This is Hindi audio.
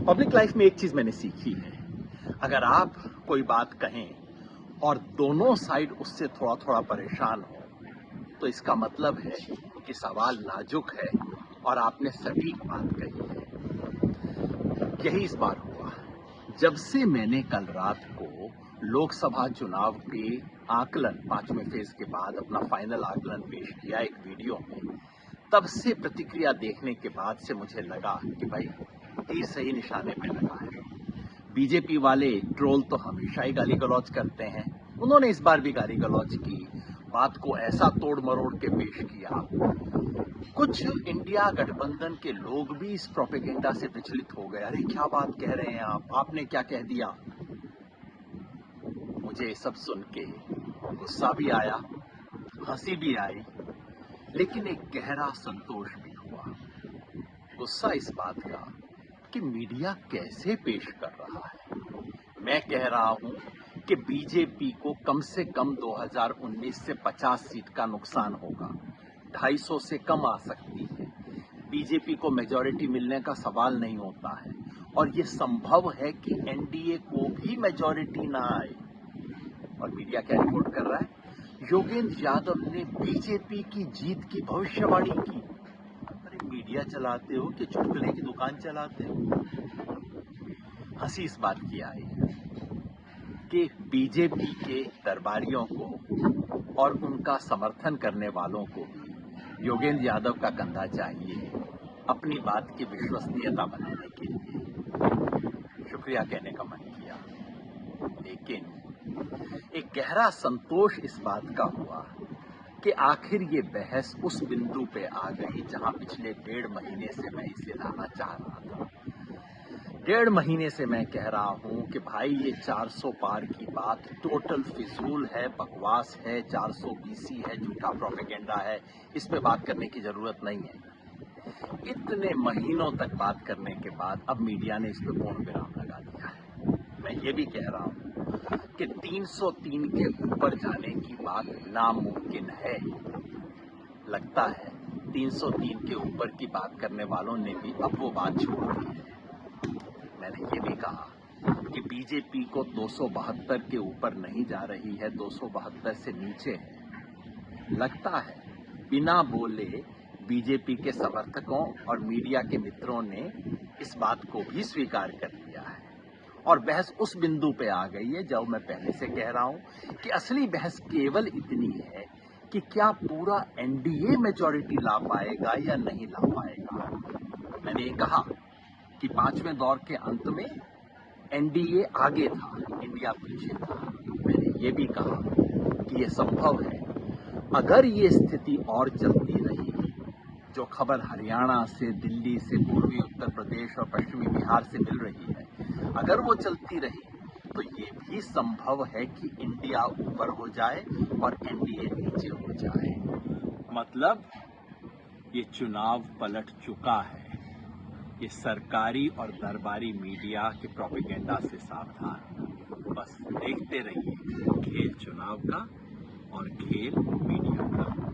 पब्लिक लाइफ में एक चीज मैंने सीखी है, अगर आप कोई बात कहें और दोनों साइड उससे थोड़ा थोड़ा परेशान हो तो इसका मतलब है कि सवाल नाजुक है और आपने सटीक बात कही है। यही इस बार हुआ। जब से मैंने कल रात को लोकसभा चुनाव के आकलन 5वें फेज के बाद अपना फाइनल आकलन पेश किया एक वीडियो में, तब से प्रतिक्रिया देखने के बाद से मुझे लगा कि भाई तीर सही निशाने पे लगा है। बीजेपी वाले ट्रोल तो हमेशा ही गाली गलौज करते हैं, उन्होंने इस बार भी गाली गलौज की, बात को ऐसा तोड़ मरोड़ के पेश किया। कुछ इंडिया गठबंधन के लोग भी इस प्रोपेगेंडा से विचलित हो गए। अरे क्या बात कह रहे हैं आप, आपने क्या कह दिया। मुझे ये सब सुन के गुस्सा भी आया, हंसी भी आई, लेकिन एक गहरा संतोष भी हुआ। गुस्सा इस बात का कि मीडिया कैसे पेश कर रहा है। मैं कह रहा हूं कि बीजेपी को कम से कम 2019 से 50 सीट का नुकसान होगा, 250 से कम आ सकती है। बीजेपी को मेजॉरिटी मिलने का सवाल नहीं होता है और ये संभव है कि एनडीए को भी मेजॉरिटी ना आए। और मीडिया क्या रिपोर्ट कर रहा है, योगेंद्र यादव ने बीजेपी की जीत की भविष्यवाणी की। अरे मीडिया चलाते हो कि चुटकुले की दुकान चलाते हो। हंसी इस बात की आई कि बीजेपी के दरबारियों को और उनका समर्थन करने वालों को योगेंद्र यादव का कंधा चाहिए अपनी बात की विश्वसनीयता बनाने के लिए। शुक्रिया कहने का मन किया, लेकिन एक गहरा संतोष इस बात का हुआ कि आखिर ये बहस उस बिंदु पे आ गई जहां पिछले 1.5 महीने से मैं इसे लाना चाह रहा था। 1.5 महीने से मैं कह रहा हूं कि भाई ये 400 पार की बात टोटल फिजूल है, बकवास है, 400 बीसी है, झूठा प्रोपेगेंडा है, इस पे बात करने की जरूरत नहीं है। इतने महीनों तक बात करने के बाद अब मीडिया ने इस पे पूर्ण विराम लगा दिया है। मैं ये भी कह रहा हूं कि 303 के ऊपर जाने की बात नामुमकिन है। लगता है 303 के ऊपर की बात करने वालों ने भी अब वो बात छोड़ दी है। मैंने ये भी कहा कि बीजेपी को 272 के ऊपर नहीं जा रही है, 272 से नीचे है। लगता है बिना बोले बीजेपी के समर्थकों और मीडिया के मित्रों ने इस बात को भी स्वीकार कर लिया है और बहस उस बिंदु पे आ गई है जब मैं पहले से कह रहा हूं कि असली बहस केवल इतनी है कि क्या पूरा एनडीए मेजॉरिटी ला पाएगा या नहीं ला पाएगा। मैंने ये कहा कि 5वें दौर के अंत में एनडीए आगे था, इंडिया पीछे था। मैंने ये भी कहा कि यह संभव है अगर ये स्थिति और चलती रही, जो खबर हरियाणा से, दिल्ली से, पूर्वी उत्तर प्रदेश और पश्चिमी बिहार से मिल रही है, अगर वो चलती रही तो ये भी संभव है कि इंडिया ऊपर हो जाए और एनडीए नीचे हो जाए। मतलब ये चुनाव पलट चुका है। ये सरकारी और दरबारी मीडिया के प्रोपेगेंडा से सावधान। बस देखते रहिए खेल चुनाव का और खेल मीडिया का।